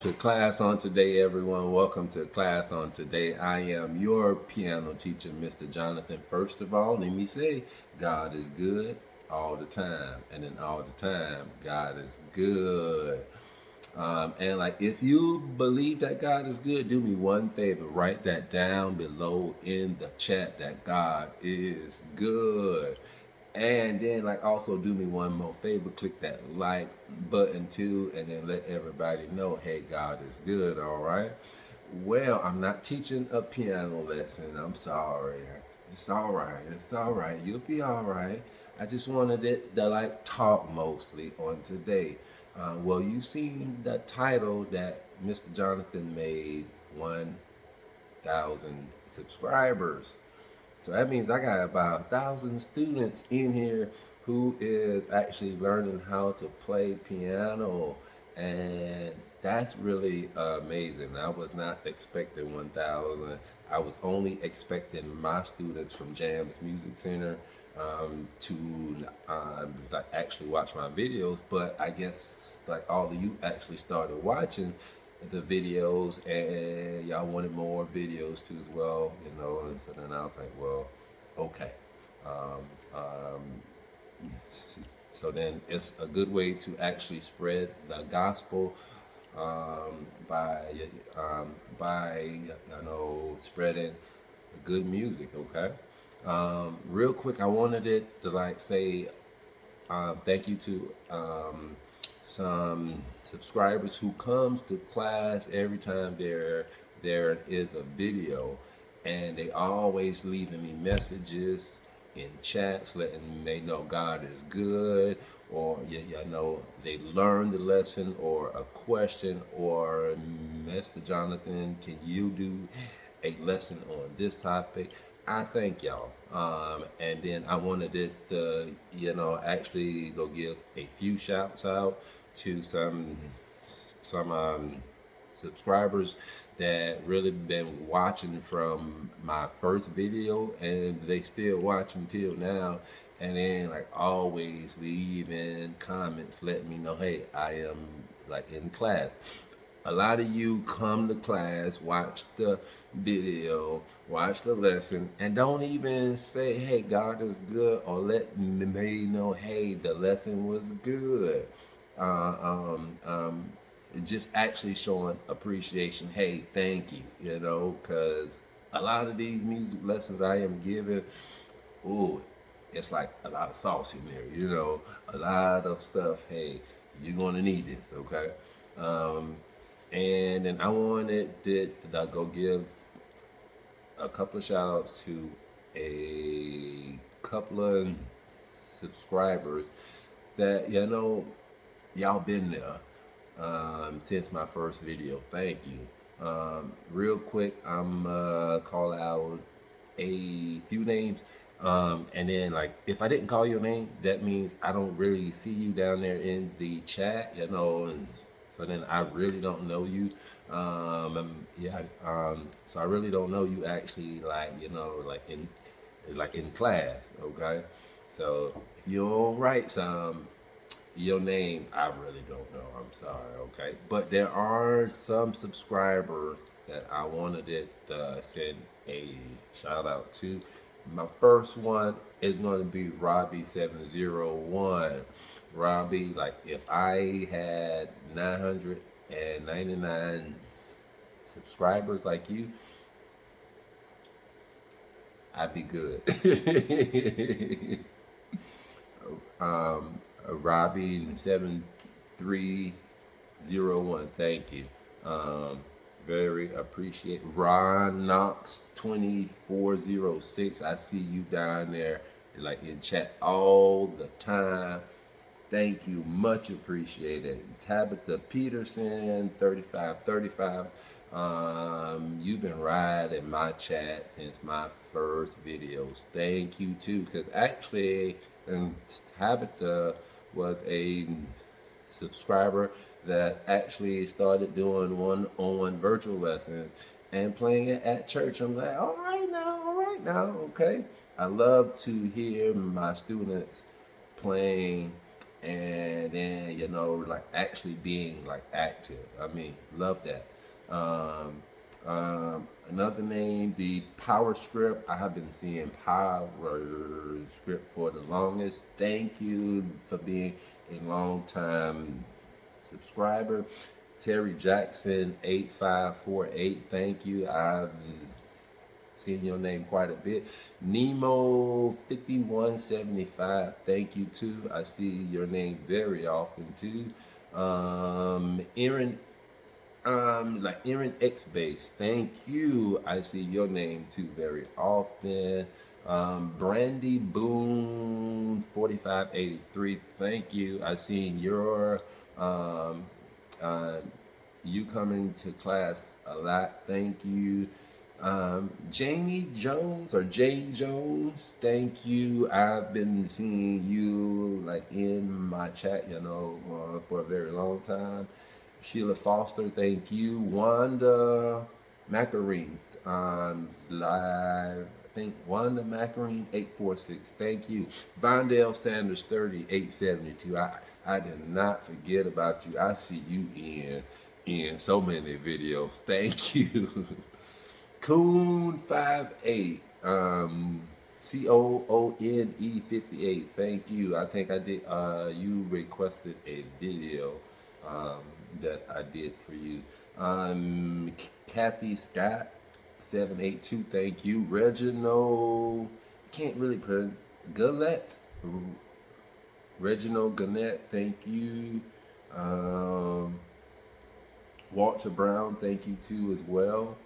To class on today, everyone. Welcome to class on today. I am your piano teacher, Mr. Jonathan. First of all, let me say, God is good all the time, and then all the time, God is good. And like, if you believe that God is good, do me one favor, write that down below in the chat that God is good. And then, like, also do me one more favor, click that like button too, and then let everybody know, hey, God is good, all right? Well, I'm not teaching a piano lesson. I'm sorry. It's all right. It's all right. You'll be all right. I just wanted it to like talk mostly on today. Well, you seen the title that Mr. Jonathan made 1,000 subscribers. So that means I got about 1,000 students in here who is actually learning how to play piano. And that's really amazing. I was not expecting 1,000. I was only expecting my students from Jams Music Center to like actually watch my videos, but I guess like all of you actually started watching the videos and y'all wanted more videos too as well, and so then I was like, well, okay. Um, um, so then it's a good way to actually spread the gospel by spreading good music. Okay. Real quick, I wanted it to like say thank you to some subscribers who comes to class every time there is a video, and they always leaving me messages in chats letting me know God is good, or they learned the lesson, or a question, or Mr. Jonathan, can you do a lesson on this topic? I thank y'all. And then I wanted it to, actually go give a few shouts out to some subscribers that really been watching from my first video, and they still watching till now. And then like always leaving comments letting me know, hey, I am like in class. A lot of you come to class, watch the video, watch the lesson, and don't even say, hey, God is good, or let me know, hey, the lesson was good. Uh, um, um, just actually showing appreciation. Hey, thank you, because a lot of these music lessons I am giving, ooh, it's like a lot of sauce in there, a lot of stuff. Hey, you're going to need this, okay? Um, and then I wanted to go give a couple of shout outs to a couple of subscribers that, y'all been there since my first video. Thank you. Real quick, I'm call out a few names. And then, like, if I didn't call your name, that means I don't really see you down there in the chat, and so then I really don't know you. Yeah, so I really don't know you actually, like, like in class, okay? So if you don't write your name, I really don't know. I'm sorry, okay? But there are some subscribers that I wanted it send a shout out to. My first one is going to be Robbie701. Robbie, like if I had 999 subscribers like you, I'd be good. Robbie7301, thank you. Very appreciate Ron Knox 2406. I see you down there like in chat all the time. Thank you, much appreciated. Tabitha Peterson 3535. You've been riding my chat since my first videos. Thank you too, because actually, Tabitha was a subscriber that actually started doing one-on-one virtual lessons and playing it at church. I'm like, all right now, okay. I love to hear my students playing and then like actually being like active. I mean, love that. Another name, the Power Script. I have been seeing Power Script for the longest. Thank you for being a long time subscriber. Terry Jackson 8548. Thank you. I've seen your name quite a bit. Nemo 5175. Thank you too. I see your name very often too. Aaron like Aaron X Base, thank you. I see your name too very often. Brandy Boone 4583, thank you. I seen your um, uh, you coming to class a lot. Thank you. Jamie Jones or Jane Jones, thank you. I've been seeing you like in my chat, for a very long time. Sheila Foster, thank you. Wanda Macarene live. I think Wanda Macarene 846, thank you. Vondell Sanders 3872. I did not forget about you. I see you in so many videos. Thank you. Coon 58. COONE 58. Thank you. I think I did you requested a video um that I did for you. Kathy Scott 782. Thank you. Reginald, can't really pronounce, Gillette. Reginald Gannett, thank you. Um, Walter Brown, thank you too as well.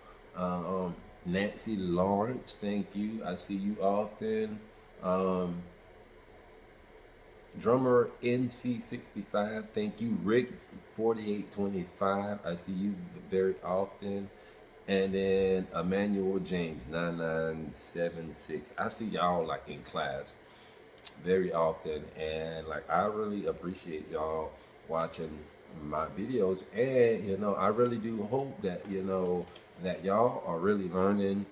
Nancy Lawrence, thank you. I see you often. Um, Drummer NC65, thank you. Rick 4825, I see you very often. And then Emmanuel James 9976. I see y'all like in class very often, and like I really appreciate y'all watching my videos. And I really do hope that that y'all are really learning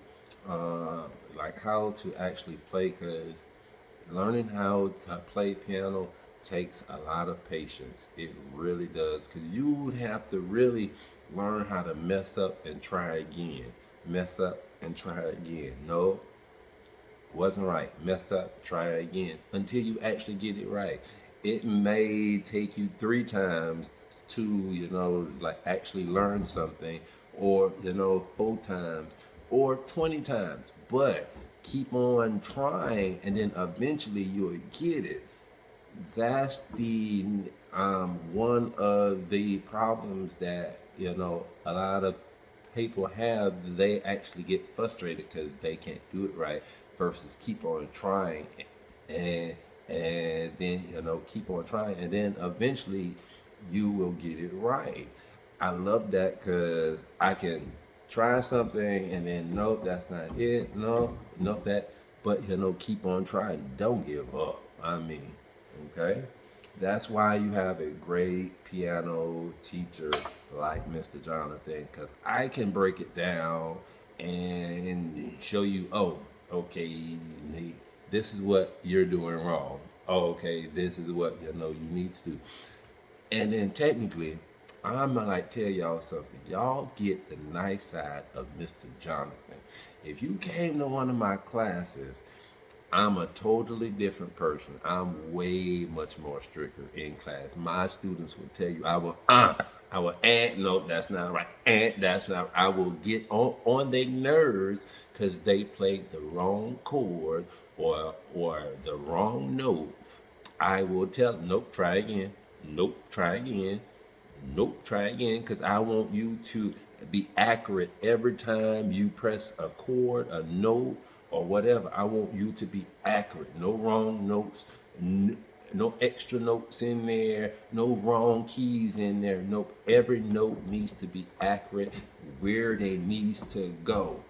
like how to actually play, because learning how to play piano takes a lot of patience. It really does, because you would have to really learn how to mess up and try again, mess up and try again. No, wasn't right. Mess up, try it again until you actually get it right. It may take you 3 times to, like actually learn something, or, 4 times, or 20 times, but keep on trying and then eventually you'll get it. That's the one of the problems that a lot of people have. They actually get frustrated because they can't do it right, versus keep on trying, and then keep on trying, and then eventually you will get it right. I love that because I can try something and then nope, that's not it. No, nope, that. But keep on trying. Don't give up. I mean, okay. That's why you have a great piano teacher like Mr. Jonathan, because I can break it down and show you, oh, okay, this is what you're doing wrong. Oh, okay, this is what you need to do. And then technically, I'm gonna like tell y'all something. Y'all get the nice side of Mr. Jonathan. If you came to one of my classes, I'm a totally different person. I'm way much more stricter in class. My students will tell you I will no, that's not right. That's not, I will get on their nerves because they played the wrong chord or the wrong note. I will tell them, nope, try again. Nope, try again. Nope, try again, because I want you to be accurate every time you press a chord, a note, or whatever. I want you to be accurate. No wrong notes, no extra notes in there, no wrong keys in there. Nope, every note needs to be accurate where they needs to go.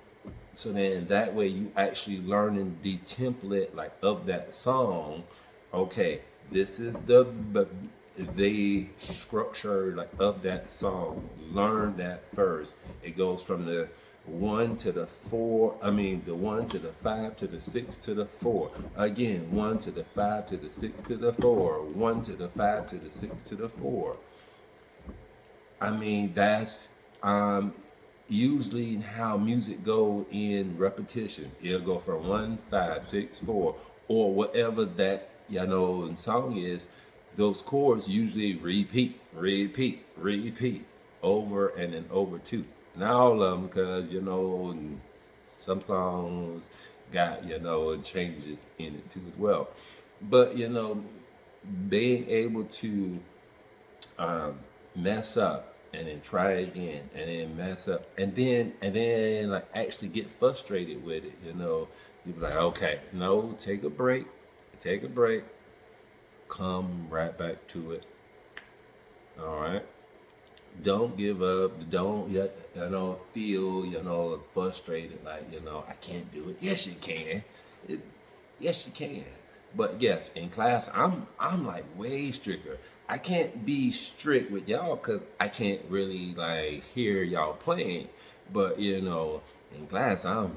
So then that way you actually learning the template like of that song. Okay, this is the structure like of that song. Learn that first. It goes from the 1 to the 4, I mean the 1 to the 5 to the 6 to the 4. Again, 1 to the 5 to the 6 to the 4. 1 to the 5 to the 6 to the 4. I mean, that's um, usually how music go in repetition. It'll go from 1, 5, 6, 4, or whatever that song is. Those chords usually repeat, repeat, repeat, over and then over too. Not all of them, because some songs got changes in it too as well. But being able to um, mess up and then try again and then mess up and then like actually get frustrated with it. You be like, okay, no, take a break, come right back to it. All right. Don't give up. Don't feel frustrated like I can't do it. Yes, you can. It, yes, you can. But yes, in class, I'm like way stricter. I can't be strict with y'all because I can't really like hear y'all playing. But in class, mm,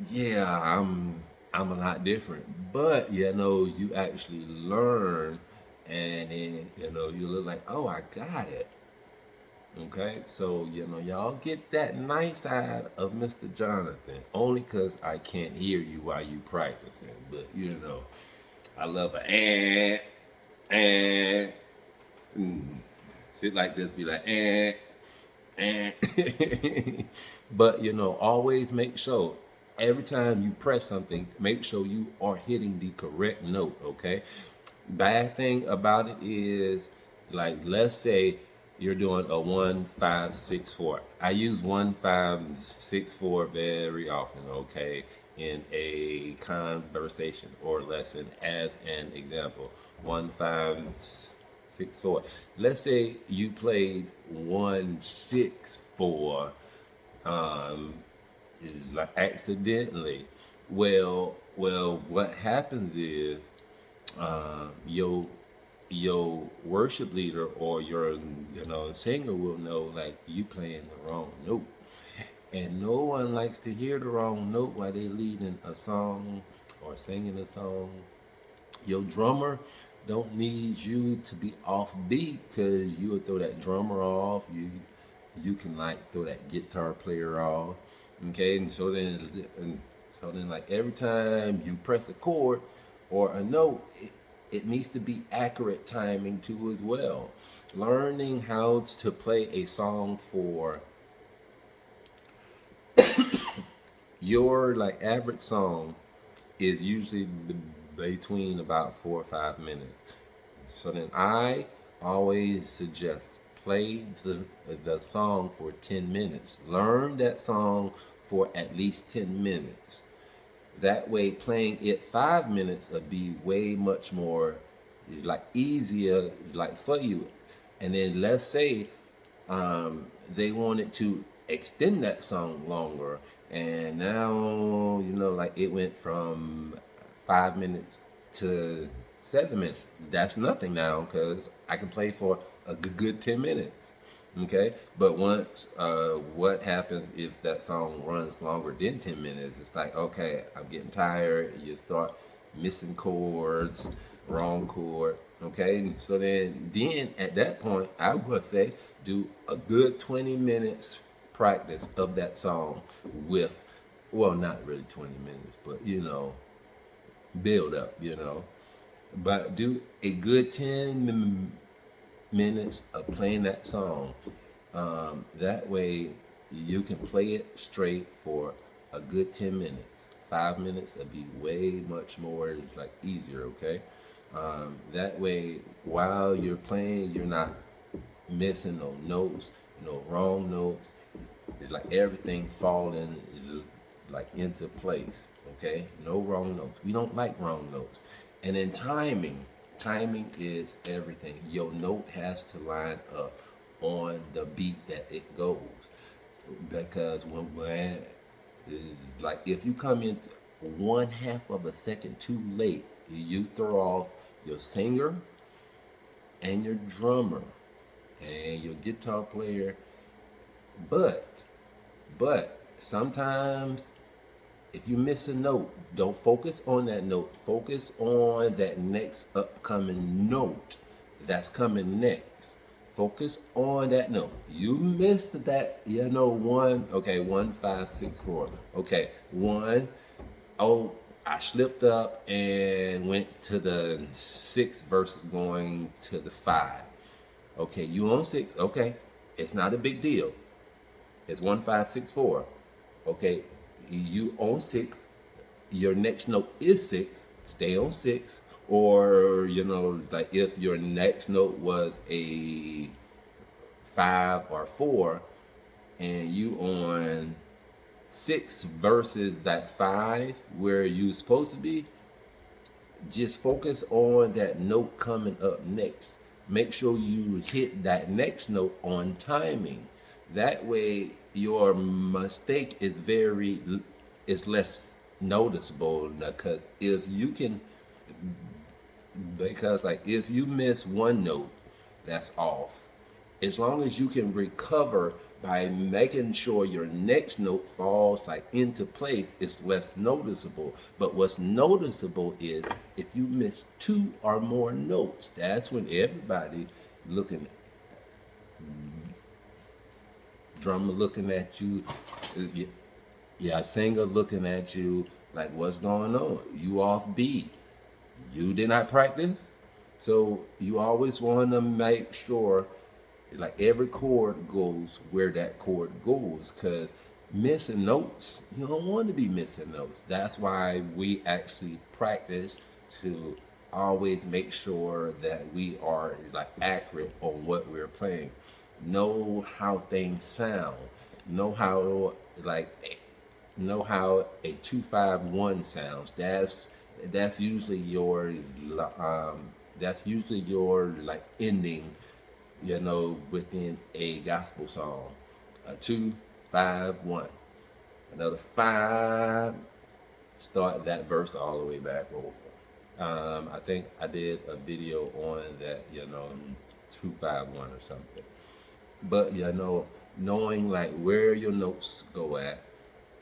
yeah, I'm a lot different. But you actually learn, and then you look like, oh, I got it. Okay, so y'all get that nice side of Mr. Jonathan only because I can't hear you while you practicing. But I love a and sit like this, be like and but always make sure every time you press something, make sure you are hitting the correct note. Okay, bad thing about it is, like, let's say you're doing a 1 5 6 4. I use 1 5 6 4 very often, okay, in a conversation or lesson as an example. 1 5 6 4. Let's say you played 1 6 4, um, like accidentally. Well, what happens is your worship leader or your singer will know like you playing the wrong note, and no one likes to hear the wrong note while they leading a song or singing a song. Your drummer don't need you to be off beat, because you will throw that drummer off. You can like throw that guitar player off. Okay, and so then like every time you press a chord or a note, it needs to be accurate timing too as well. Learning how to play a song for your like average song is usually between about 4 or 5 minutes. So then I always suggest play the song for 10 minutes. Learn that song for at least 10 minutes. That way, playing it 5 minutes would be way much more like easier like for you. And then let's say they wanted to extend that song longer, and now like it went from 5 minutes to 7 minutes. That's nothing now because I can play for a good 10 minutes. Okay, but once what happens if that song runs longer than 10 minutes? It's like, okay, I'm getting tired. You start missing chords, wrong chord. Okay, so then at that point, I would say do a good 20 minutes practice of that song with, well, not really 20 minutes, but build up, but do a good 10 minutes of playing that song. That way you can play it straight for a good 10 minutes. 5 minutes would be way much more like easier, okay? That way, while you're playing, you're not missing no notes, no wrong notes. It's like everything falling like into place, okay? No wrong notes. We don't like wrong notes. And then timing is everything. Your note has to line up on the beat that it goes, because when like if you come in 1/2 of a second too late, you throw off your singer and your drummer and your guitar player But sometimes if you miss a note, don't focus on that note. Focus on that next upcoming note that's coming next. Focus on that note. You missed that, one. Okay, 1, 5, 6, 4. Okay, one. Oh, I slipped up and went to the six versus going to the five. Okay, you on six. Okay, it's not a big deal. It's 1, 5, 6, 4. Okay, you on six. Your next note is six. Stay on six. Or like if your next note was a five or four, and you on six versus that five where you supposed to be, just focus on that note coming up next. Make sure you hit that next note on timing. That way your mistake is less noticeable, because if you miss one note, that's off. As long as you can recover by making sure your next note falls like into place, it's less noticeable. But what's noticeable is if you miss two or more notes, that's when everybody looking, drummer looking at you, yeah, singer looking at you like, what's going on? You off beat. You did not practice. So you always want to make sure like every chord goes where that chord goes, because missing notes, you don't want to be missing notes. That's why we actually practice to always make sure that we are like accurate on what we're playing, know how things sound, know how like know how a 2-5-1 sounds. That's usually your um that's usually your like ending, within a gospel song. A 2-5-1. Another five. Start that verse all the way back over. I think I did a video on that, 2-5-1 or something. But knowing like where your notes go at,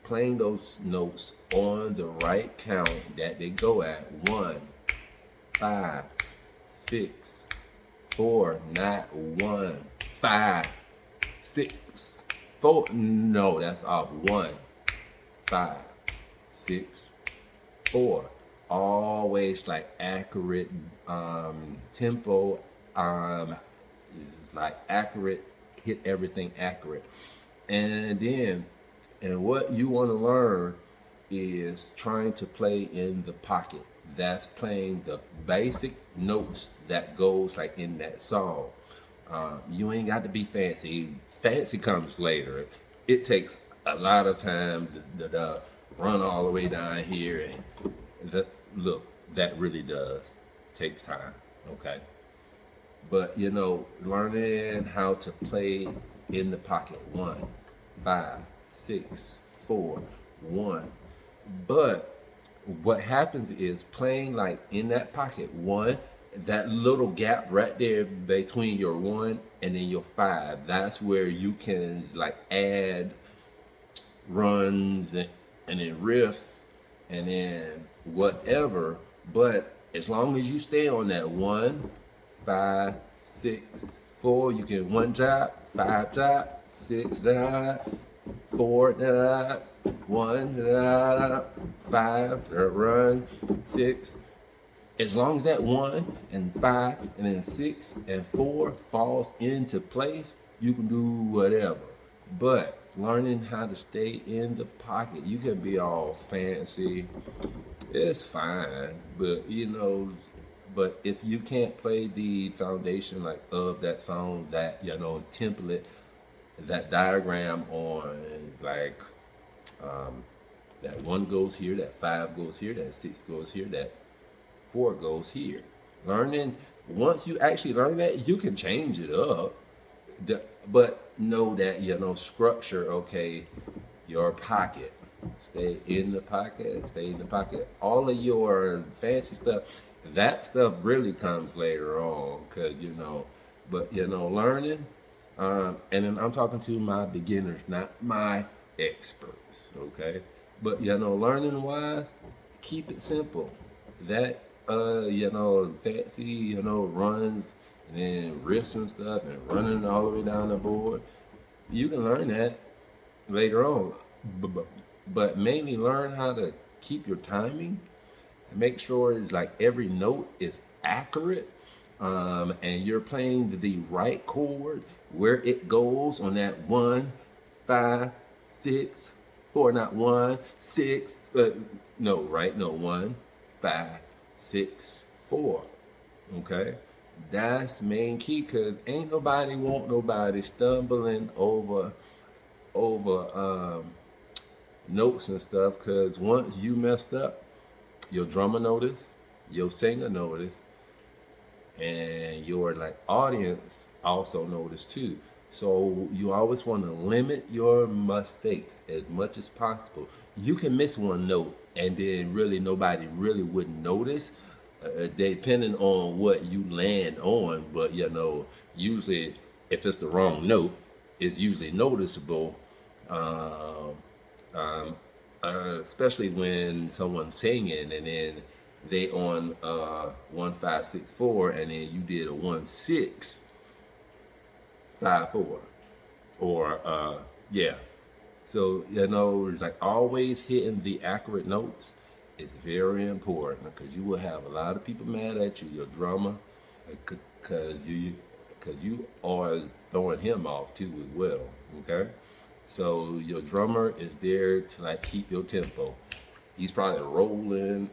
playing those notes on the right count that they go at. 1, 5, 6, 4, not 1, 5, 6, 4. No, that's off. 1, 5, 6, 4. Always like accurate tempo, like accurate, hit everything accurate. And what you want to learn is trying to play in the pocket. That's playing the basic notes that goes like in that song. You ain't got to be fancy. Fancy comes later. It takes a lot of time to run all the way down here, and look, that really does takes time. Okay, but learning how to play in the pocket. 1, 5, 6, 4, 1. But what happens is playing like in that pocket. That little gap right there between your 1 and then your 5. That's where you can like add runs and then riff and then whatever. But as long as you stay on that 1, 5, 6, 4, you can 1 5 6 4 1 5 run 6. As long as that 1 and 5 and then 6 and 4 falls into place, you can do whatever. But learning how to stay in the pocket, you can be all fancy, it's fine, but if you can't play the foundation like of that song, that template, that diagram on like that 1 goes here, that 5 goes here, that 6 goes here, that 4 goes here. Once you actually learn that, you can change it up, but know that structure. Okay, your pocket, stay in the pocket. All of your fancy stuff, that stuff really comes later on, because but learning, And then I'm talking to my beginners, not my experts, okay? But learning wise, keep it simple. That fancy, runs and then wrists and stuff and running all the way down the board. You can learn that later on. But, but mainly learn how to keep your timing and make sure like every note is accurate, and you're playing the right chord where it goes on that 1 5 6 4, not 1 6, no, right, no, 1 5 6 4. Okay, that's main key, because ain't nobody want nobody stumbling over notes and stuff, because once you messed up, your drummer notice, your singer notice, and your like audience also notice too. So you always want to limit your mistakes as much as possible. You can miss one note and then really nobody really wouldn't notice, depending on what you land on. But usually if it's the wrong note, it's usually noticeable. Um, um, Especially when someone's singing and then they on 1 5 6 4, and then you did a 1 6 5 4, or yeah. So like always hitting the accurate notes is very important, because you will have a lot of people mad at you, your drummer, because you are throwing him off too as well. Okay, so your drummer is there to like keep your tempo. He's probably rolling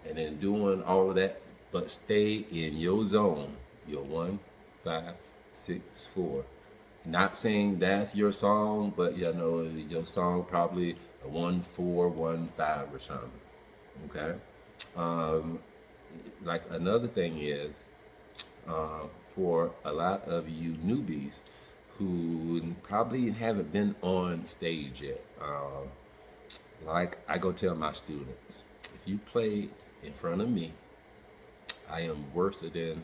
and then doing all of that, but stay in your zone. Your 1 5 6 4. Not saying that's your song, but your song probably a 1 4 1 5 or something. Okay. Um, like another thing is, uh, for a lot of you newbies who probably haven't been on stage yet, like I go tell my students, if you play in front of me, I am worse than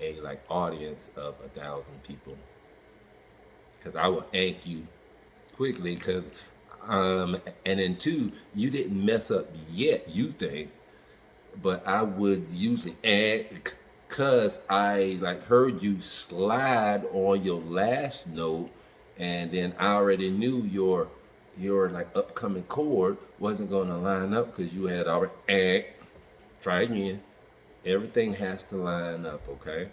a like audience of 1,000 people, because I will ank you quickly. Because and then two, you didn't mess up yet, you think, but I would usually add, because I like heard you slide on your last note, and then I already knew your like upcoming chord wasn't going to line up, because you had already try again. Everything has to line up, okay?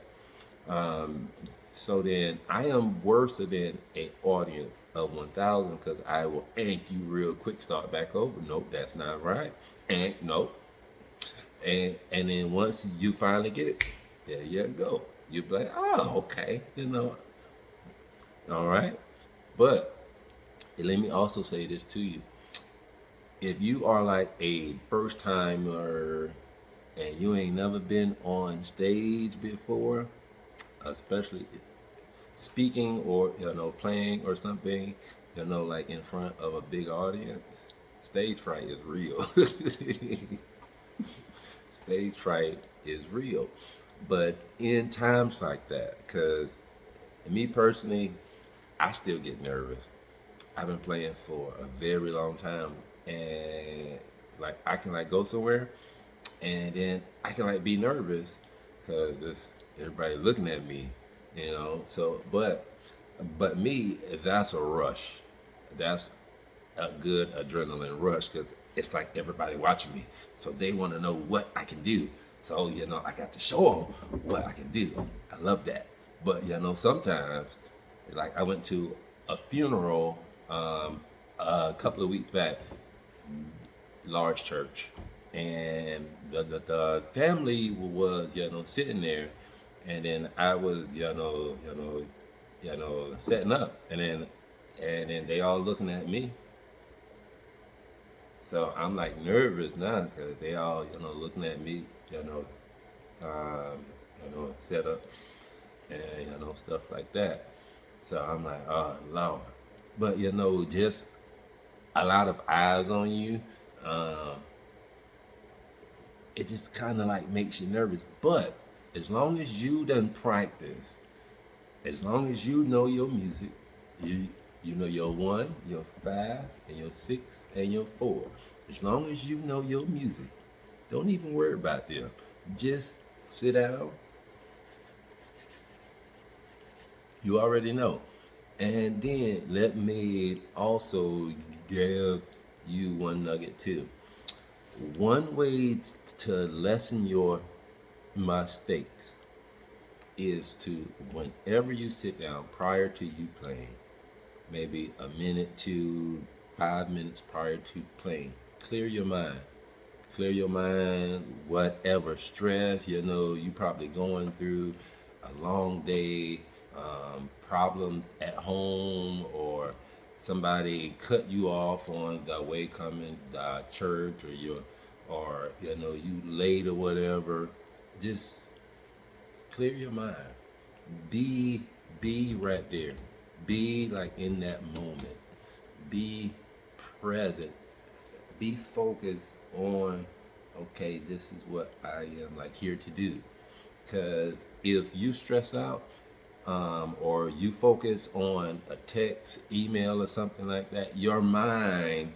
Um, so then I am worse than a audience of 1,000, because I will ank you real quick, start back over. Nope, that's not right. And nope. And then once you finally get it, there you go. You'll be like, oh, okay, all right. But let me also say this to you. If you are like a first timer and you ain't never been on stage before, especially speaking or playing or something, like in front of a big audience, stage fright is real. Stage fright is real. But in times like that, because me personally, I still get nervous. I've been playing for a very long time, and like I can like go somewhere, and then I can like be nervous because it's everybody looking at me, So, but me, that's a rush. That's a good adrenaline rush, because it's like everybody watching me, so they want to know what I can do. So I got to show them what I can do. I love that. But sometimes, like I went to a funeral a couple of weeks back, large church, and the family was sitting there, and then I was setting up, and then they all looking at me. So I'm like nervous now, because they all looking at me, you know set up, and stuff like that. So I'm like, oh Lord. But just a lot of eyes on you, um, it just kind of like makes you nervous. But as long as you done practice, As long as you know your music, you you know your one, your five, and your six, and your four. As long as you know your music, don't even worry about them. Just sit down. You already know. And then let me also give you one nugget too. One way to lessen your mistakes is to, whenever you sit down prior to you playing, maybe a minute to 5 minutes prior to playing, clear your mind. Clear your mind, whatever stress, you probably going through a long day, problems at home, or somebody cut you off on the way coming to church, or you late or whatever. Just clear your mind. Be be right there. Be like in that moment. Be present. Be focused on, okay, this is what I am like here to do. Because if you stress out, or you focus on a text, email, or something like that, your mind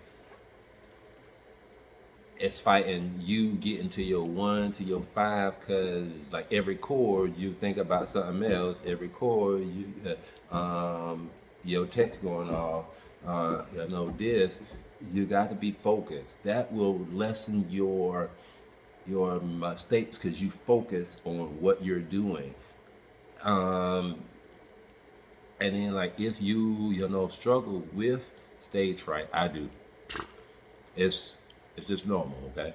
is fighting you getting to your one to your five. Because like every chord you think about something else, every chord your text going off, this, you got to be focused. That will lessen your mistakes because you focus on what you're doing. um and then, like, if you struggle with stage fright, I do. It's it's just normal, okay?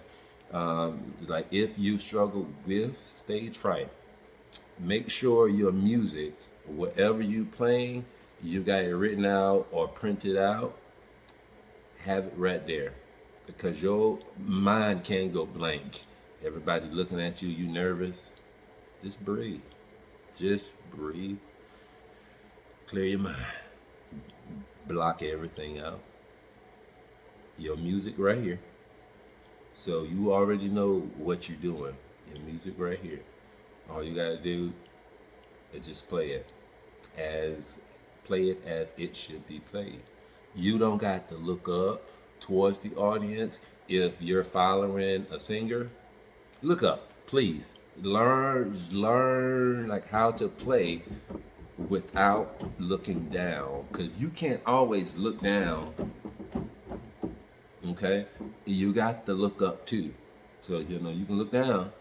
Like, if you struggle with stage fright, make sure your music, whatever you playing, you got it written out or printed out. Have it right there, because your mind can go blank. Everybody looking at you, you nervous. Just breathe. Just breathe. Clear your mind. Block everything out. Your music right here. So you already know what you're doing. Your music right here. All you gotta do is just as play it as it should be played. You don't got to look up towards the audience. If you're following a singer, look up, please. Learn like how to play without looking down, because you can't always look down. Okay, you got to look up too. So you can look down,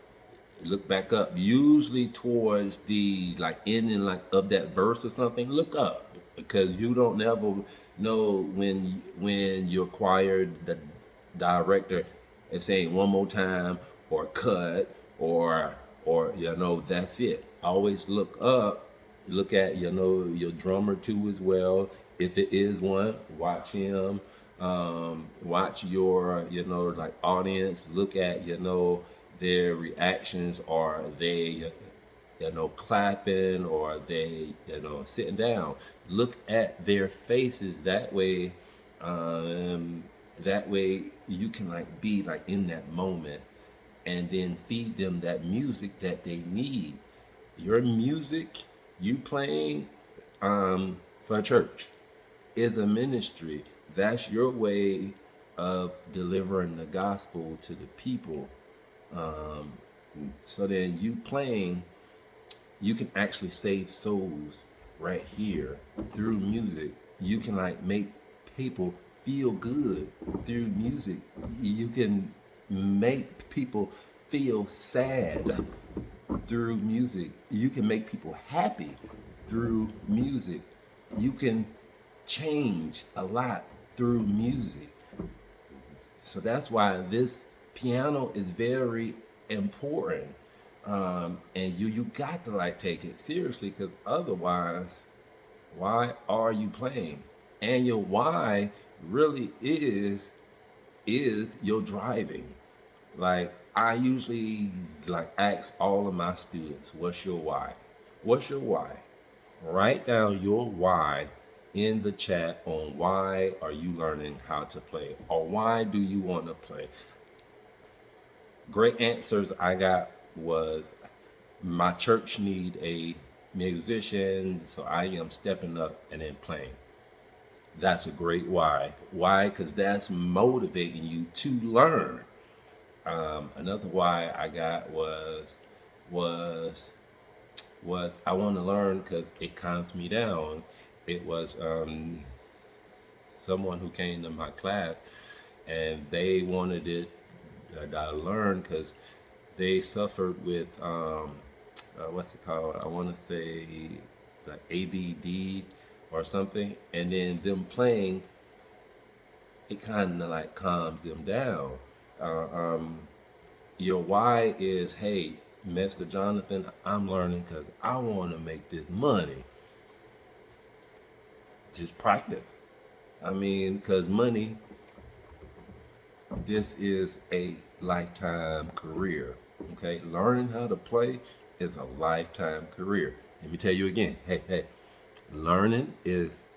look back up, usually towards the like ending like of that verse or something. Look up, because you don't never know when your choir the director is saying one more time, or cut, or that's it. Always look up. Look at your drummer too as well. If it is one, watch him. Watch your like audience. Look at their reactions. Are they clapping, or are they sitting down? Look at their faces. Um, that way you can like be like in that moment, and then feed them that music that they need. Your music you playing, for a church, is a ministry. That's your way of delivering the gospel to the people. Um, so then you playing, you can actually save souls right here through music. You can like make people feel good through music. You can make people feel sad through music. You can make people happy through music. You can change a lot through music. So that's why this piano is very important. And you got to like take it seriously, because otherwise, why are you playing? And your why really is your driving. Like, I usually like ask all of my students, what's your why? What's your why? Write down your why in the chat on why are you learning how to play, or why do you want to play. Great answers I got was, my church need a musician, so I am stepping up and then playing. That's a great why. Why? Because that's motivating you to learn. Another why I got was was I want to learn because it calms me down. It was someone who came to my class and they wanted it I learned because they suffered with what's it called? I want to say like ADD or something, and then them playing it kind of like calms them down. Uh, um, your why is, hey, Mr. Jonathan, I'm learning because I want to make this money. Just practice. I mean, because money, this is a lifetime career. Okay, learning how to play is a lifetime career. Let me tell you again. Hey,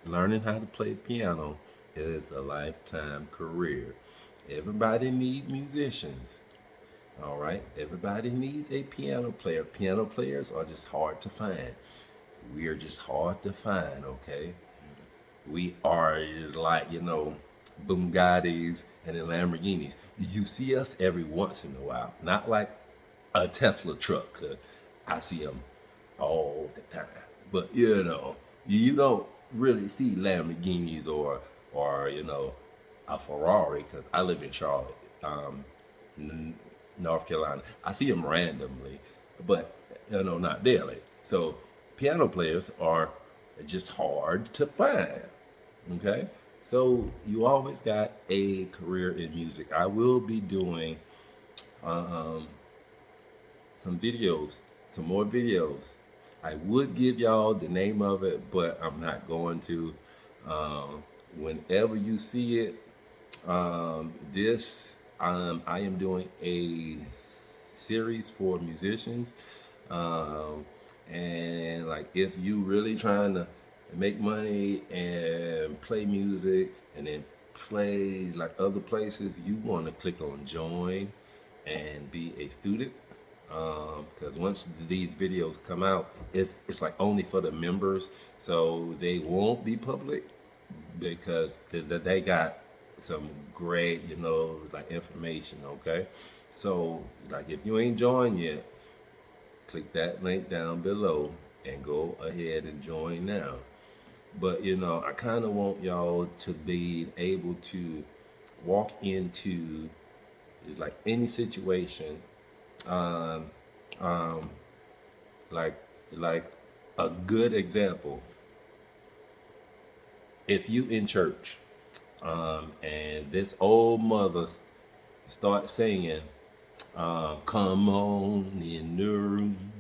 learning how to play piano is a lifetime career. Everybody needs musicians. All right, everybody needs a piano player. Piano players are just hard to find. We are just hard to find. Okay, we are like Bugattis and the Lamborghinis. You see us every once in a while, not like a Tesla truck. 'Cause I see them all the time, but you don't really see Lamborghinis or a Ferrari because I live in Charlotte, North Carolina. I see them randomly, but not daily. So piano players are just hard to find. Okay, so you always got a career in music. I will be doing um, some videos, some more videos. I would give y'all the name of it, but I'm not going to. Whenever you see it, I am doing a series for musicians, um, and like if you really trying to make money and play music and then play like other places, you want to click on join and be a student. Because once these videos come out, it's like only for the members, so they won't be public because they got some great, like information. Okay, so like if you ain't joined yet, click that link down below and go ahead and join now. But I kind of want y'all to be able to walk into like any situation, um, um, like like a good example. If you in church, and this old mother start singing, "Come on in the room,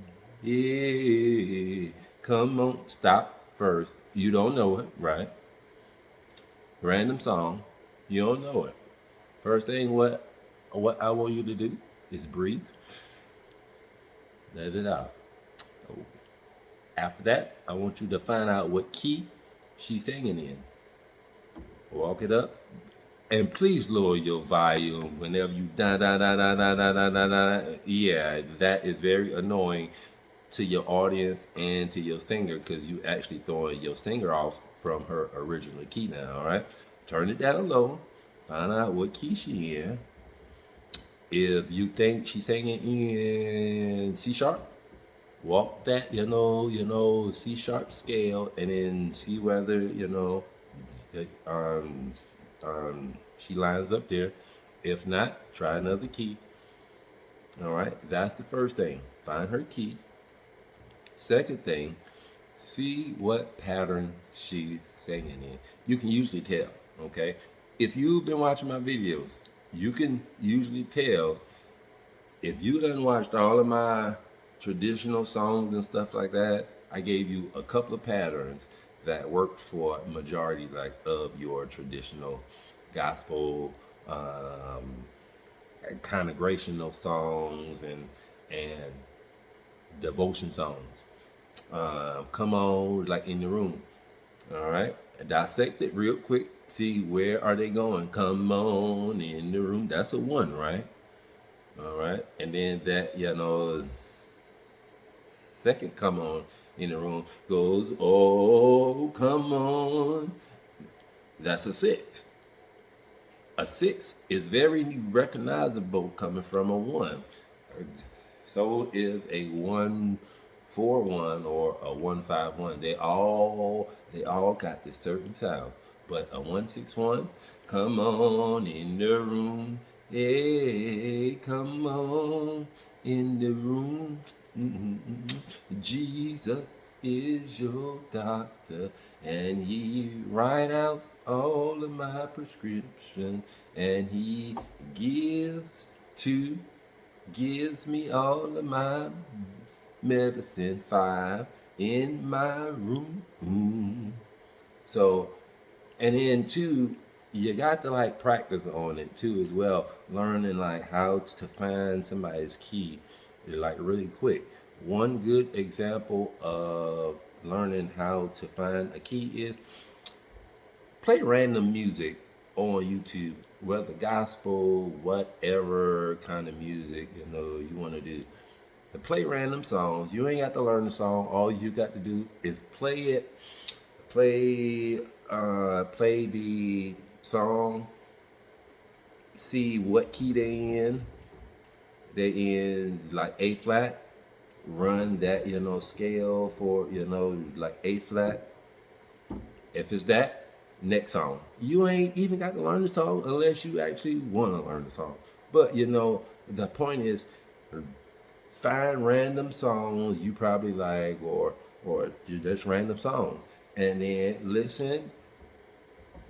yeah, come on." Stop first. You don't know it, right? Random song. You don't know it. First thing, what I want you to do is breathe, let it out. After that, I want you to find out what key she's singing in. Walk it up, and please lower your volume whenever you da da da da da da da da da. Yeah, that is very annoying to your audience and to your singer because you actually throwing your singer off from her original key now. All right, turn it down low. Find out what key she in. If you think she's singing in C sharp, walk that C sharp scale and then see whether um, she lines up there. If not, try another key. All right, that's the first thing. Find her key. Second thing, see what pattern she's singing in. You can usually tell. Okay, if you've been watching my videos, you can usually tell. If you done watched all of my traditional songs and stuff like that, I gave you a couple of patterns that worked for majority like of your traditional gospel, congregational songs and devotion songs. Come on, like in the room. All right, dissect it real quick. See where are they going? Come on in the room. That's a one, right? All right, and then that second come on in the room goes, oh, come on. That's a 6. A 6 is very recognizable coming from a 1. So is a 141 or a 151. They all got this certain sound. But a 161, come on in the room. Hey, come on in the room. Jesus is your doctor, and he write out all of my prescriptions, and he gives me all of my medicine. 5 in my room. So, and then 2, you got to like practice on it too as well, learning like how to find somebody's key like really quick. One good example of learning how to find a key is play random music on YouTube, whether gospel, whatever kind of music you want to do. Play random songs. You ain't got to learn the song. All you got to do is play it. Play the song. See what key they in. They in like A flat. Run that scale for like A flat. If it's that, next song. You ain't even got to learn the song unless you actually want to learn the song. But the point is, find random songs you probably like, or just random songs, and then listen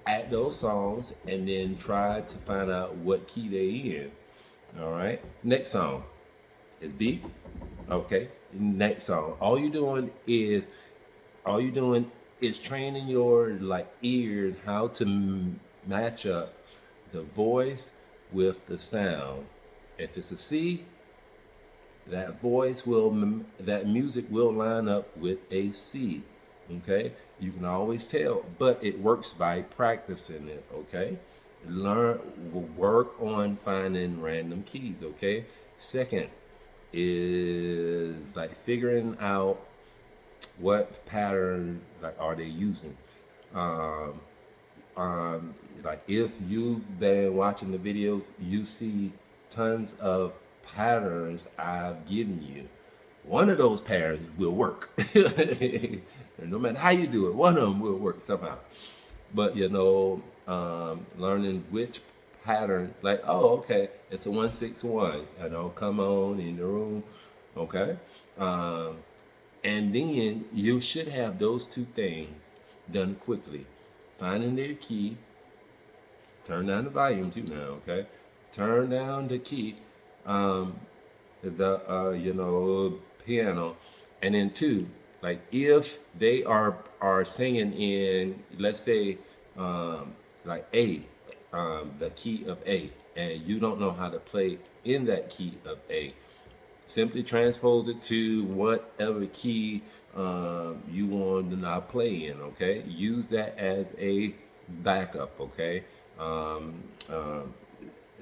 at those songs, and then try to find out what key they in. All right. Next song is B. Okay. Next song. All you're doing is training your like ears how to match up the voice with the sound. If it's a C, that music will line up with a C. Okay, you can always tell, but it works by practicing it. Okay, work on finding random keys. Okay, second is like figuring out what pattern like are they using. Um, like if you've been watching the videos, you see tons of patterns I've given you. One of those patterns will work. No matter how you do it, one of them will work somehow. But learning which pattern, like, oh, okay, it's a 161. Come on in the room, okay. And then you should have those 2 things done quickly. Finding their key. Turn down the volume too now, okay? Turn down the key, the piano, and then 2, like if they are singing in, let's say, like A, the key of A, and you don't know how to play in that key of A, simply transpose it to whatever key you want to now play in. Okay, use that as a backup. Okay, um, um,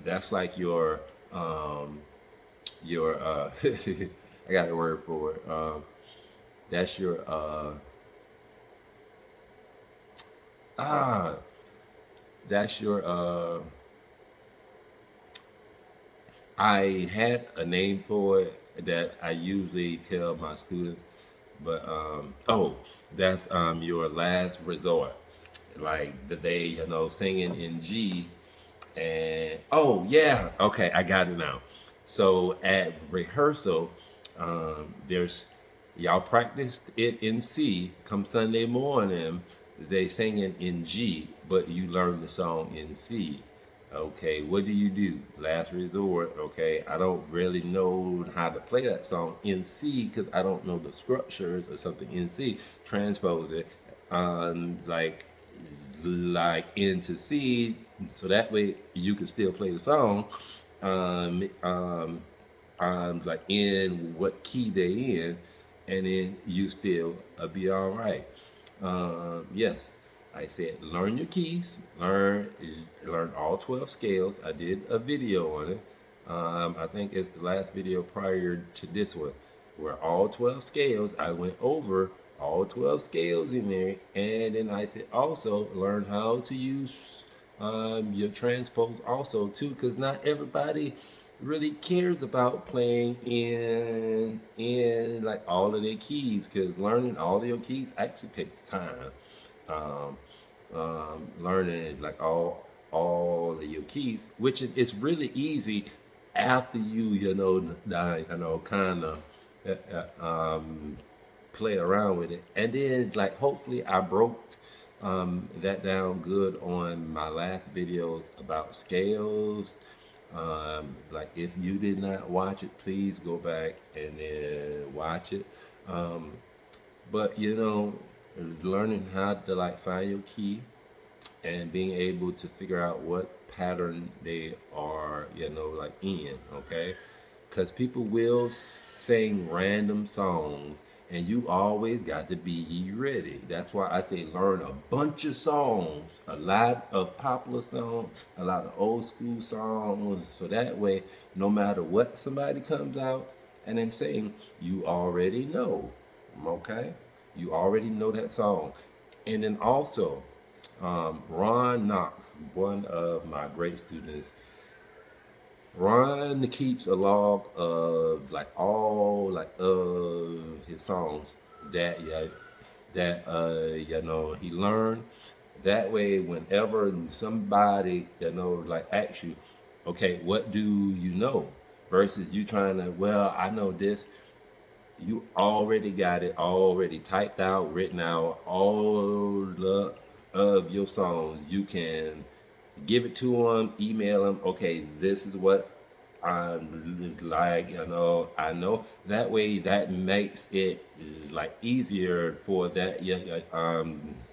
that's like your I got a word for it. That's your ah that's your I had a name for it that I usually tell my students, but that's your last resort. Like they singing in G, and oh yeah, okay, I got it now. So at rehearsal, there's y'all practiced it in C. Come Sunday morning, they singing in G, but you learn the song in C. Okay, what do you do? Last resort. Okay, I don't really know how to play that song in C because I don't know the structures or something in C. Transpose it, like into C, so that way you can still play the song. Um, um, like in what key they in, and then you still be all right. Yes, I said learn your keys, learn all 12 scales. I did a video on it. I think it's the last video prior to this one. where all 12 scales, I went over all 12 scales in there, and then I said also learn how to use your transpose also too, because not everybody really cares about playing in like all of their keys, because learning all of your keys actually takes time. Um, Learning like all of your keys, which is really easy after kind of play around with it, and then like hopefully I broke that down good on my last videos about scales. Like if you did not watch it, please go back and then watch it. Um, but learning how to like find your key and being able to figure out what pattern they are, like in, okay? Because people will sing random songs, and you always got to be ready. That's why I say learn a bunch of songs, a lot of popular songs, a lot of old school songs, so that way, no matter what somebody comes out and they sing, you already know, okay? You already know that song. And then also, Ron Knox, one of my great students, Ron keeps a log of like all like of his songs that he learned. That way, whenever somebody like asks you, okay, what do you know? Versus you trying to, well, I know this. You already got it already typed out, written out, all of your songs. You can give it to them, email them. Okay, this is what I'm like. I know that way that makes it like easier for that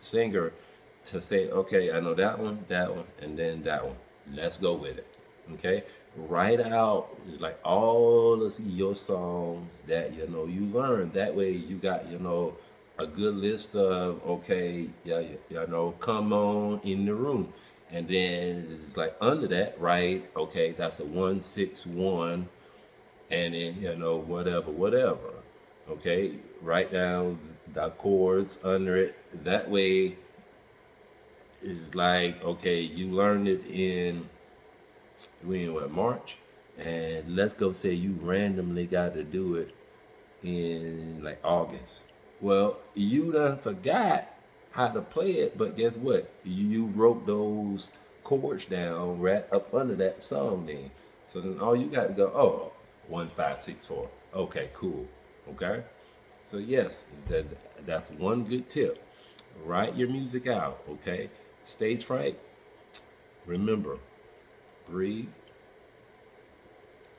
singer to say, okay, I know that one, and then that one. Let's go with it. Okay, write out like all of your songs that you learn. That way you got a good list of, okay, yeah, come on in the room, and then like under that, right? Okay, that's a 1 6 1, and then whatever. Okay, write down the chords under it. That way, it's like, okay, you learned it in what, March, and let's go say you randomly got to do it in like August. Well, you done forgot how to play it, but guess what? You wrote those chords down right up under that song then. So then all you got to go, oh, 1 5 6 4. Okay, cool. Okay. So yes, that's one good tip. Write your music out. Okay. Stage fright. Remember, breathe,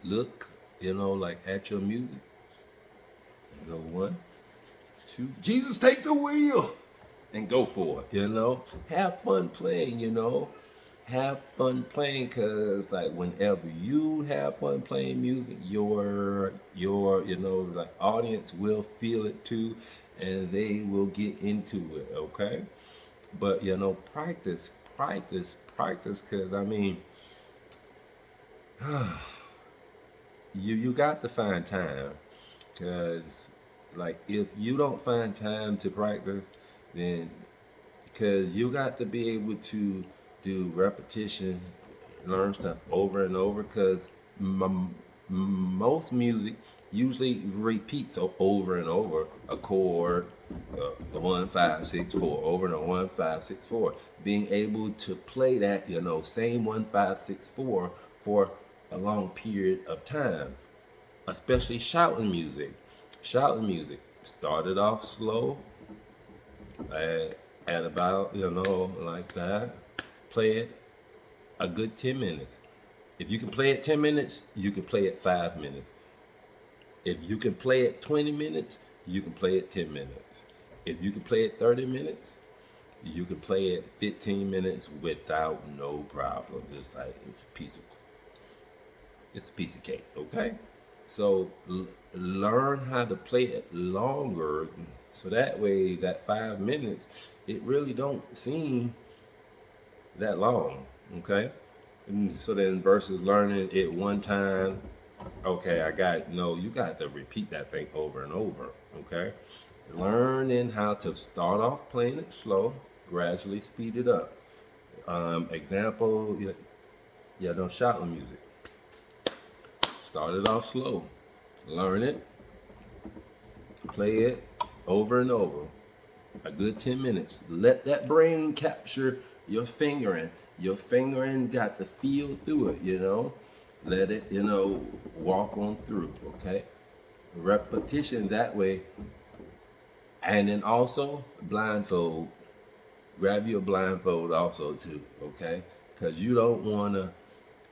look, like at your music. Go 1 2. Jesus, take the wheel and go for it. Have fun playing. Have fun playing, because like whenever you have fun playing music, your like audience will feel it too, and they will get into it. Okay, but practice, practice, because I mean, you got to find time, because like if you don't find time to practice, then because you got to be able to do repetition, learn stuff over and over, because most music usually repeats over and over a chord, the 1 5 6 4 over and over, 1 5 6 4. Being able to play that same 1 5 6 4 for a long period of time, especially shouting music. Shouting music started off slow, at about like that. Play it a good 10 minutes. If you can play it 10 minutes, you can play it 5 minutes. If you can play it 20 minutes, you can play it 10 minutes. If you can play it 30 minutes, you can play it 15 minutes without no problem. It's like it's a piece of cake, okay? So learn how to play it longer, so that way that 5 minutes, it really don't seem that long, okay? And so then versus learning it one time Okay, I got no. You got to repeat that thing over and over. Okay, learning how to start off playing it slow, gradually speed it up. Example, yeah, don't shout music. Start it off slow. Learn it, play it over and over. A good 10 minutes. Let that brain capture your fingering. Your fingering got to feel through it, Let it, walk on through, okay? Repetition that way. And then also, blindfold. Grab your blindfold also, too, okay? Because you don't want to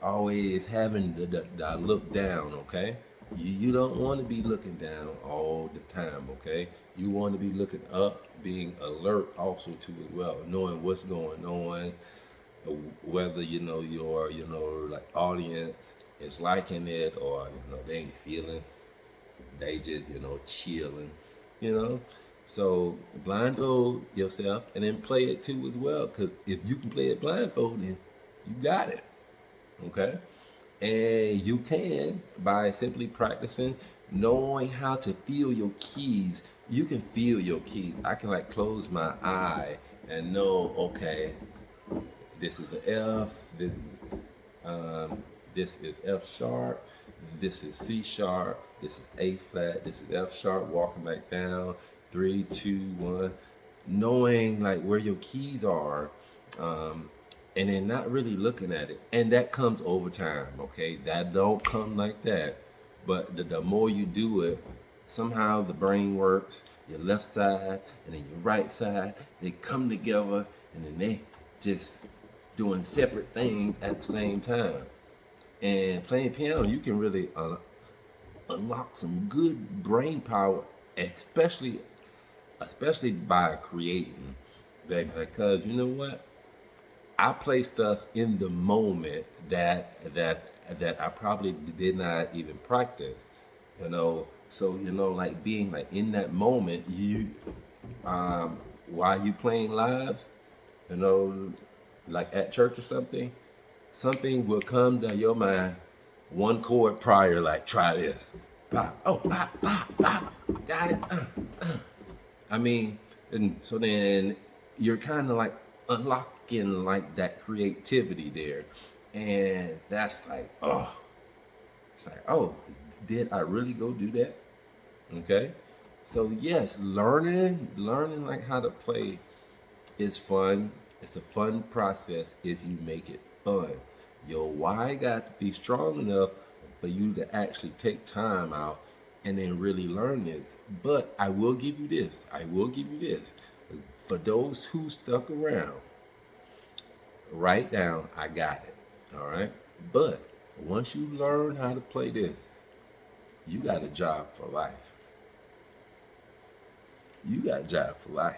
always having the look down, okay? You don't want to be looking down all the time, okay? You want to be looking up, being alert also to as well, knowing what's going on, whether your like audience is liking it or they ain't feeling, they just chilling, you know. So blindfold yourself and then play it too as well, because if you can play it blindfold, then you got it, okay? And you can, by simply practicing, knowing how to feel your keys. You can feel your keys. I can like close my eye and know, okay, this is an F, um, this is F sharp, this is C sharp, this is A flat, this is F sharp, walking back down, 3, 2, 1. Knowing like where your keys are, um, and then not really looking at it. And that comes over time, okay? That don't come like that. But the more you do it, somehow the brain works, your left side and then your right side, they come together and then they just doing separate things at the same time. And playing piano, you can really unlock some good brain power, especially by creating, baby. Because you know what? I play stuff in the moment that I probably did not even practice, So like being like in that moment, while you playing live, you know, like at church or something will come to your mind one chord prior, like try this. Bop, oh, bop, bop, bop. Got it. I mean, and so then you're kind of like unlocking like that creativity there. And that's like, oh, it's like, oh, did I really go do that? Okay. So yes, learning like how to play is fun. It's a fun process if you make it fun. Your why got to be strong enough for you to actually take time out and then really learn this. But I will give you this. I will give you this. For those who stuck around, write down, I got it. All right. But once you learn how to play this, you got a job for life. You got a job for life.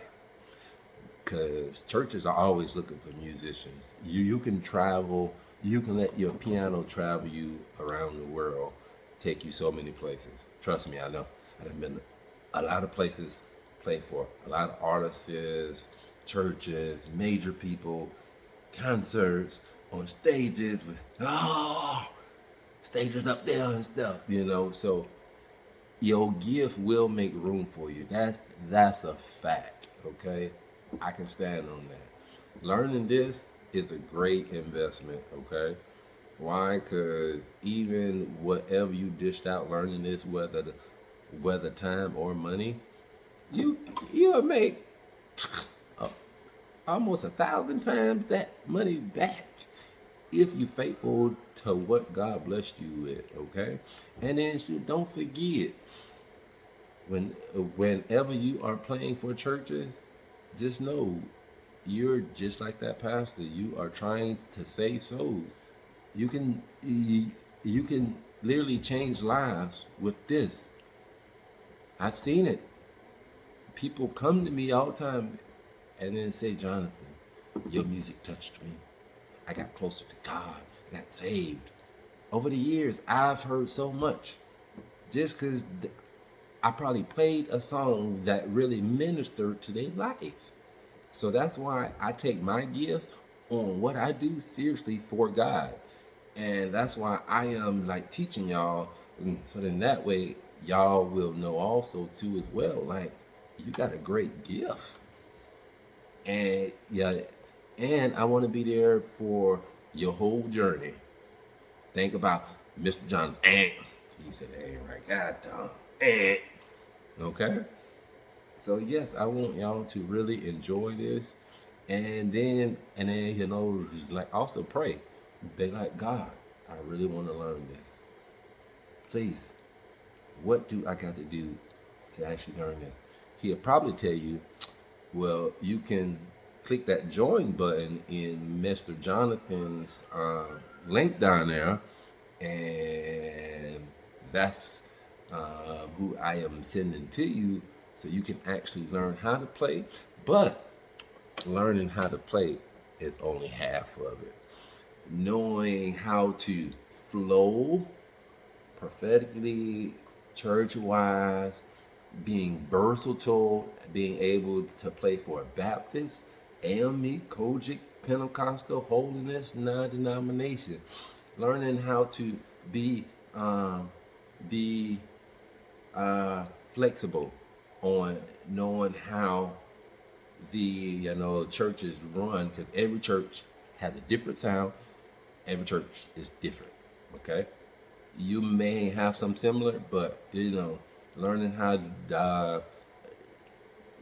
Because churches are always looking for musicians. You can travel, you can let your piano travel you around the world, take you so many places. Trust me, I know. I've been a lot of places, play for a lot of artists, churches, major people, concerts, on stages with stages up there and stuff. So your gift will make room for you. That's a fact. Okay, I can stand on that. Learning this is a great investment. Okay, why? Because even whatever you dished out learning this, whether time or money, you'll make uh, almost 1,000 times that money back if you faithful to what God blessed you with. Okay, and then don't forget whenever you are playing for churches, just know you're just like that pastor. You are trying to save souls. You can literally change lives with this. I've seen it. People come to me all the time and then say, Jonathan, your music touched me. I got closer to God. I got saved. Over the years, I've heard so much just because I probably played a song that really ministered to their life. So that's why I take my gift on what I do seriously for God. And that's why I am like teaching y'all, so then that way y'all will know also too as well. Like, you got a great gift, and yeah, and I want to be there for your whole journey. Think about Mr. John. He said, "Hey, right, God, dog, okay." So yes, I want y'all to really enjoy this, and then like also pray. Be like, God, I really want to learn this. Please, what do I got to do to actually learn this? He'll probably tell you, well, you can click that join button in Mr. Jonathan's link down there, and that's who I am sending to you, so you can actually learn how to play. But learning how to play is only half of it. Knowing how to flow prophetically, church wise, being versatile, being able to play for a Baptist, AME, Kojic, Pentecostal, Holiness, non denomination. Learning how to be um, be flexible on knowing how the churches run, because every church has a different sound. Every church is different. Okay, you may have some similar, but learning how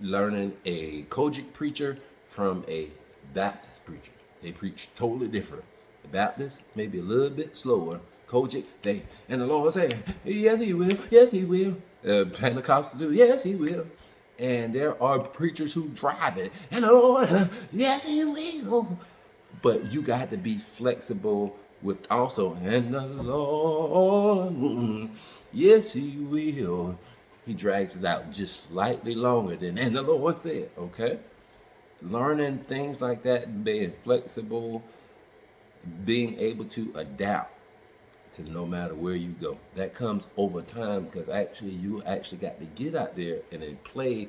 learning a Kojic preacher from a Baptist preacher. They preach totally different. The Baptist maybe a little bit slower. Kojic, and the Lord said, yes, He will, yes, He will. Pentecostal too, yes, He will. And there are preachers who drive it, and the Lord, yes, He will. But you got to be flexible with also, and the Lord, yes, He will. He drags it out just slightly longer than, and the Lord said, okay? Learning things like that, being flexible, being able to adapt to no matter where you go. That comes over time, because actually you actually got to get out there and then play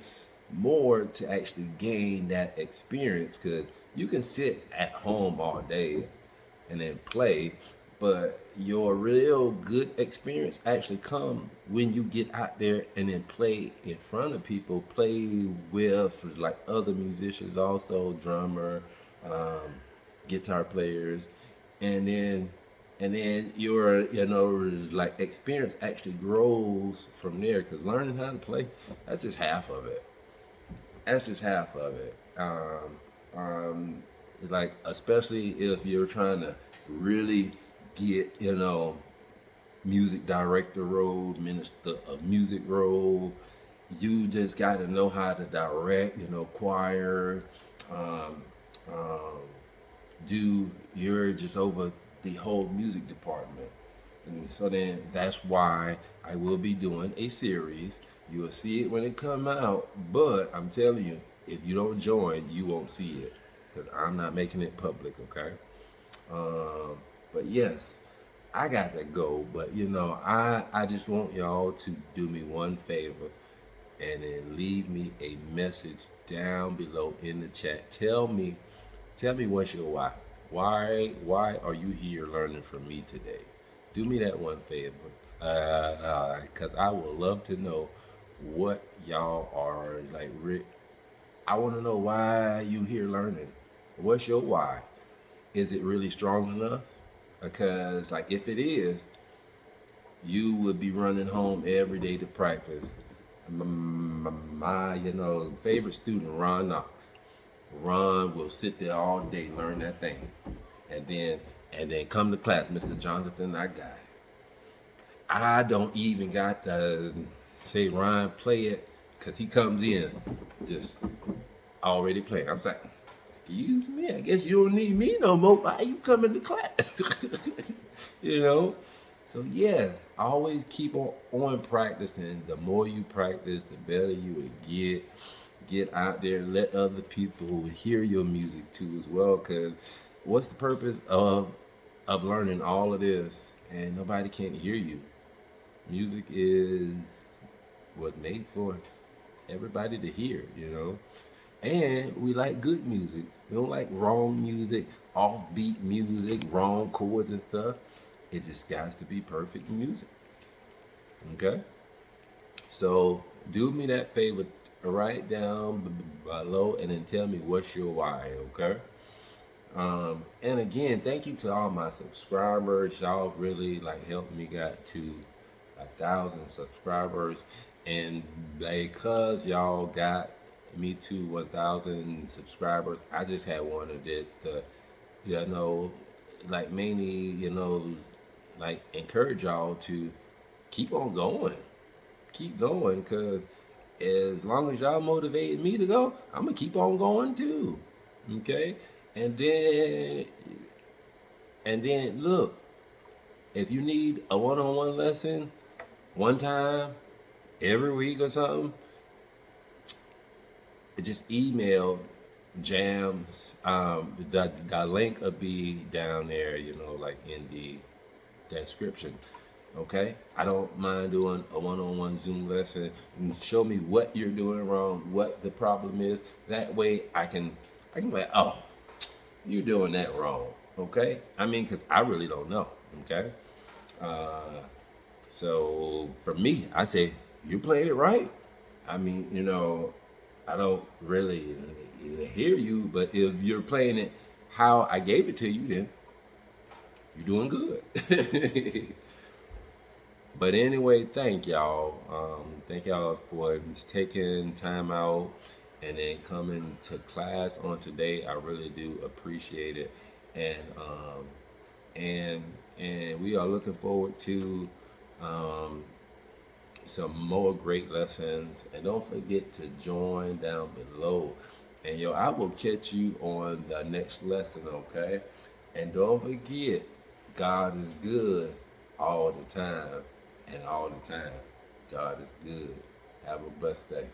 more to actually gain that experience, because you can sit at home all day and then play, but your real good experience actually come when you get out there and then play in front of people, play with like other musicians, also drummer, um, guitar players, and then your like experience actually grows from there, because learning how to play, that's just half of it. That's just half of it. Like, especially if you're trying to really get music director role, minister of music role, you just got to know how to direct, choir, um, um, do you're just over the whole music department. And so then that's why I will be doing a series. You'll see it when it come out, but I'm telling you, if you don't join, you won't see it, because I'm not making it public, okay? Um, but yes, I got to go. But I just want y'all to do me one favor, and then leave me a message down below in the chat. Tell me what's your why. Why are you here learning from me today? Do me that one favor, cause I would love to know what y'all are like. I want to know why you here learning. What's your why? Is it really strong enough? Because like if it is, you would be running home every day to practice. My favorite student, Ron Knox. Ron will sit there all day, learn that thing, and then come to class, Mr. Jonathan, I got it. I don't even got to say, Ron, play it, because he comes in just already playing. I'm like, excuse me, I guess you don't need me no more. Why are you coming to class? you know? So yes, always keep on practicing. The more you practice, the better you will get. Get out there, let other people hear your music too as well. Cause what's the purpose of learning all of this and nobody can't hear you? Music is was made for everybody to hear. And we like good music. We don't like wrong music, offbeat music, wrong chords and stuff. It just got to be perfect music. Okay? So do me that favor, write down below and then tell me what's your why, okay? And again, thank you to all my subscribers. Y'all really like helped me get to 1,000 subscribers, and because y'all got me to 1,000 subscribers, I just had wanted it to, you know, like mainly, like encourage y'all to keep on going, keep going, cause as long as y'all motivated me to go, I'm gonna keep on going too. Okay, and then look, if you need a one-on-one lesson, one time every week or something, just email Jams. The link will be down there, like in the description. Okay, I don't mind doing a one-on-one Zoom lesson and show me what you're doing wrong, what the problem is. That way, I can be like, oh, you're doing that wrong. Okay, I mean, cause I really don't know. Okay, uh, so for me, I say you played it right. I mean, I don't really hear you, but if you're playing it how I gave it to you, then you're doing good. But anyway, thank y'all. Thank y'all for taking time out and then coming to class on today. I really do appreciate it, and and and we are looking forward to um, some more great lessons. And don't forget to join down below. And I will catch you on the next lesson, okay? And don't forget, God is good all the time. And all the time, God is good. Have a blessed day.